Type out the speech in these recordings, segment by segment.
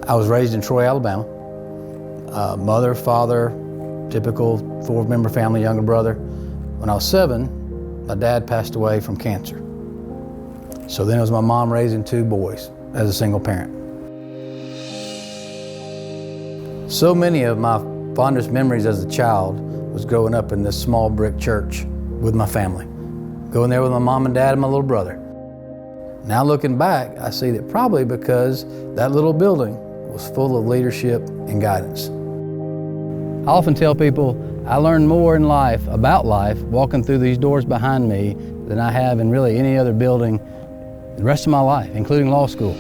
I was raised in Troy, Alabama. Mother, father, typical 4-member family, younger brother. When I was 7, my dad passed away from cancer. So then it was my mom raising 2 boys as a single parent. So many of my fondest memories as a child was growing up in this small brick church with my family. Going there with my mom and dad and my little brother. Now looking back, I see that probably because that little building was full of leadership and guidance. I often tell people I learned more in life about life walking through these doors behind me than I have in really any other building the rest of my life, including law school.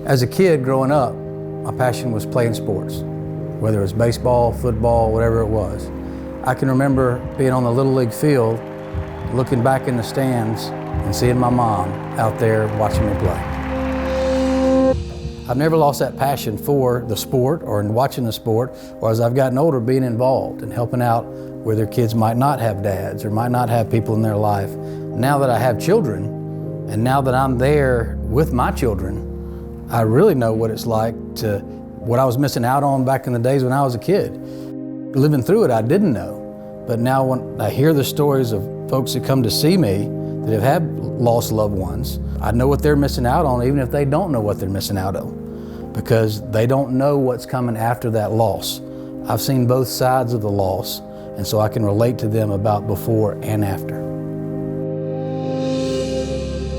As a kid growing up, my passion was playing sports, whether it was baseball, football, whatever it was. I can remember being on the Little League field, looking back in the stands and seeing my mom out there watching me play. I've never lost that passion for the sport or in watching the sport, or as I've gotten older, being involved and helping out where their kids might not have dads or might not have people in their life. Now that I have children, and now that I'm there with my children, I really know what it's like to, what I was missing out on back in the days when I was a kid. Living through it, I didn't know. But now when I hear the stories of folks that come to see me that have had lost loved ones, I know what they're missing out on, even if they don't know what they're missing out on, because they don't know what's coming after that loss. I've seen both sides of the loss, and so I can relate to them about before and after.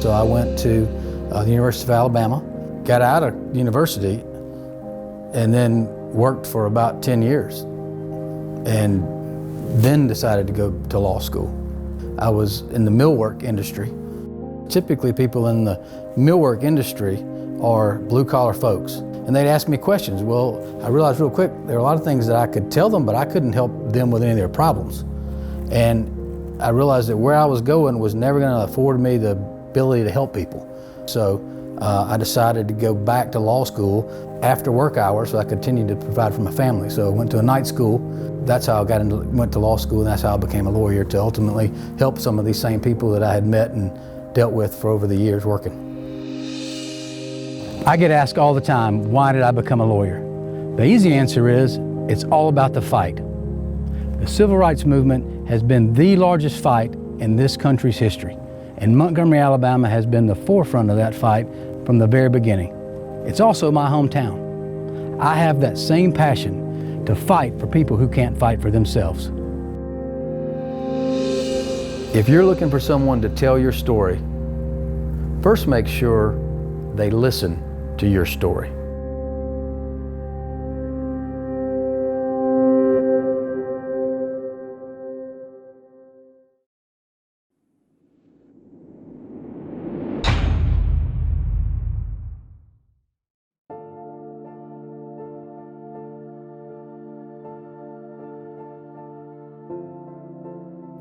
So I went to the University of Alabama, got out of university, and then worked for about 10 years, and then decided to go to law school. I was in the millwork industry. Typically people in the millwork industry are blue-collar folks, and they'd ask me questions. Well, I realized real quick there were a lot of things that I could tell them, but I couldn't help them with any of their problems. And I realized that where I was going was never going to afford me the ability to help people. So I decided to go back to law school after work hours so I continued to provide for my family. So I went to a night school. That's how I went to law school, and that's how I became a lawyer, to ultimately help some of these same people that I had met and dealt with for over the years working. I get asked all the time, why did I become a lawyer? The easy answer is, it's all about the fight. The civil rights movement has been the largest fight in this country's history, and Montgomery, Alabama has been the forefront of that fight from the very beginning. It's also my hometown. I have that same passion to fight for people who can't fight for themselves. If you're looking for someone to tell your story, first make sure they listen to your story.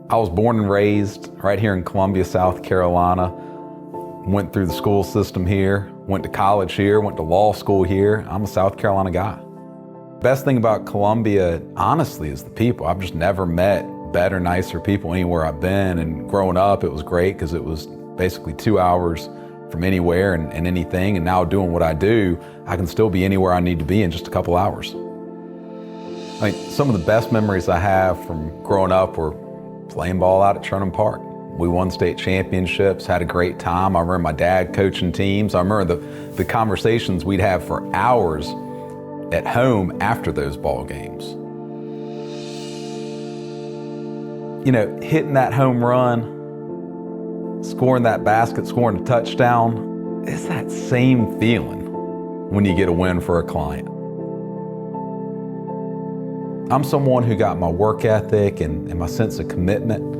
I was born and raised right here in Columbia, South Carolina. Went through the school system here, went to college here, went to law school here. I'm a South Carolina guy. Best thing about Columbia, honestly, is the people. I've just never met better, nicer people anywhere I've been. And growing up, it was great because it was basically 2 hours from anywhere and anything. And now doing what I do, I can still be anywhere I need to be in just a couple hours. I mean, some of the best memories I have from growing up were playing ball out at Sherman Park. We won state championships, had a great time. I remember my dad coaching teams. I remember the conversations we'd have for hours at home after those ball games. You know, hitting that home run, scoring that basket, scoring a touchdown, it's that same feeling when you get a win for a client. I'm someone who got my work ethic and my sense of commitment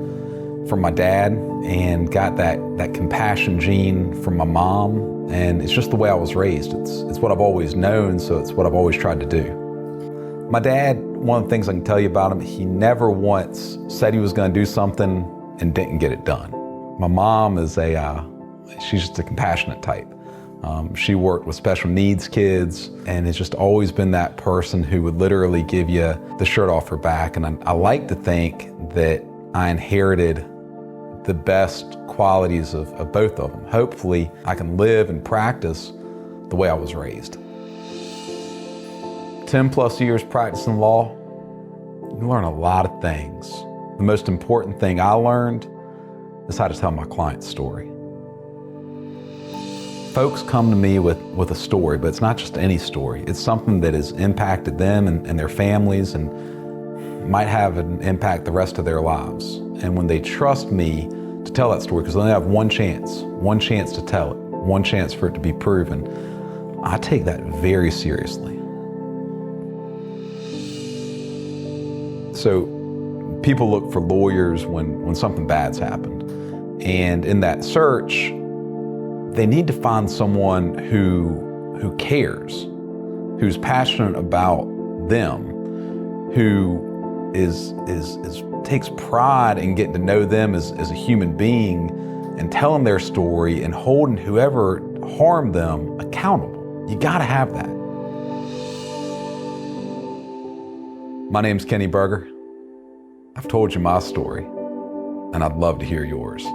from my dad, and got that compassion gene from my mom, and it's just the way I was raised. It's what I've always known, so it's what I've always tried to do. My dad, one of the things I can tell you about him, he never once said he was going to do something and didn't get it done. My mom is she's just a compassionate type. She worked with special needs kids, and has just always been that person who would literally give you the shirt off her back. And I like to think that I inherited the best qualities of both of them. Hopefully, I can live and practice the way I was raised. 10 plus years practicing law, you learn a lot of things. The most important thing I learned is how to tell my client's story. Folks come to me with a story, but it's not just any story. It's something that has impacted them and their families and might have an impact the rest of their lives. And when they trust me to tell that story, because they only have one chance to tell it, one chance for it to be proven, I take that very seriously. So people look for lawyers when something bad's happened. And in that search, they need to find someone who cares, who's passionate about them, who takes pride in getting to know them as a human being and telling their story and holding whoever harmed them accountable. You gotta have that. My name's Kenny Berger. I've told you my story, and I'd love to hear yours.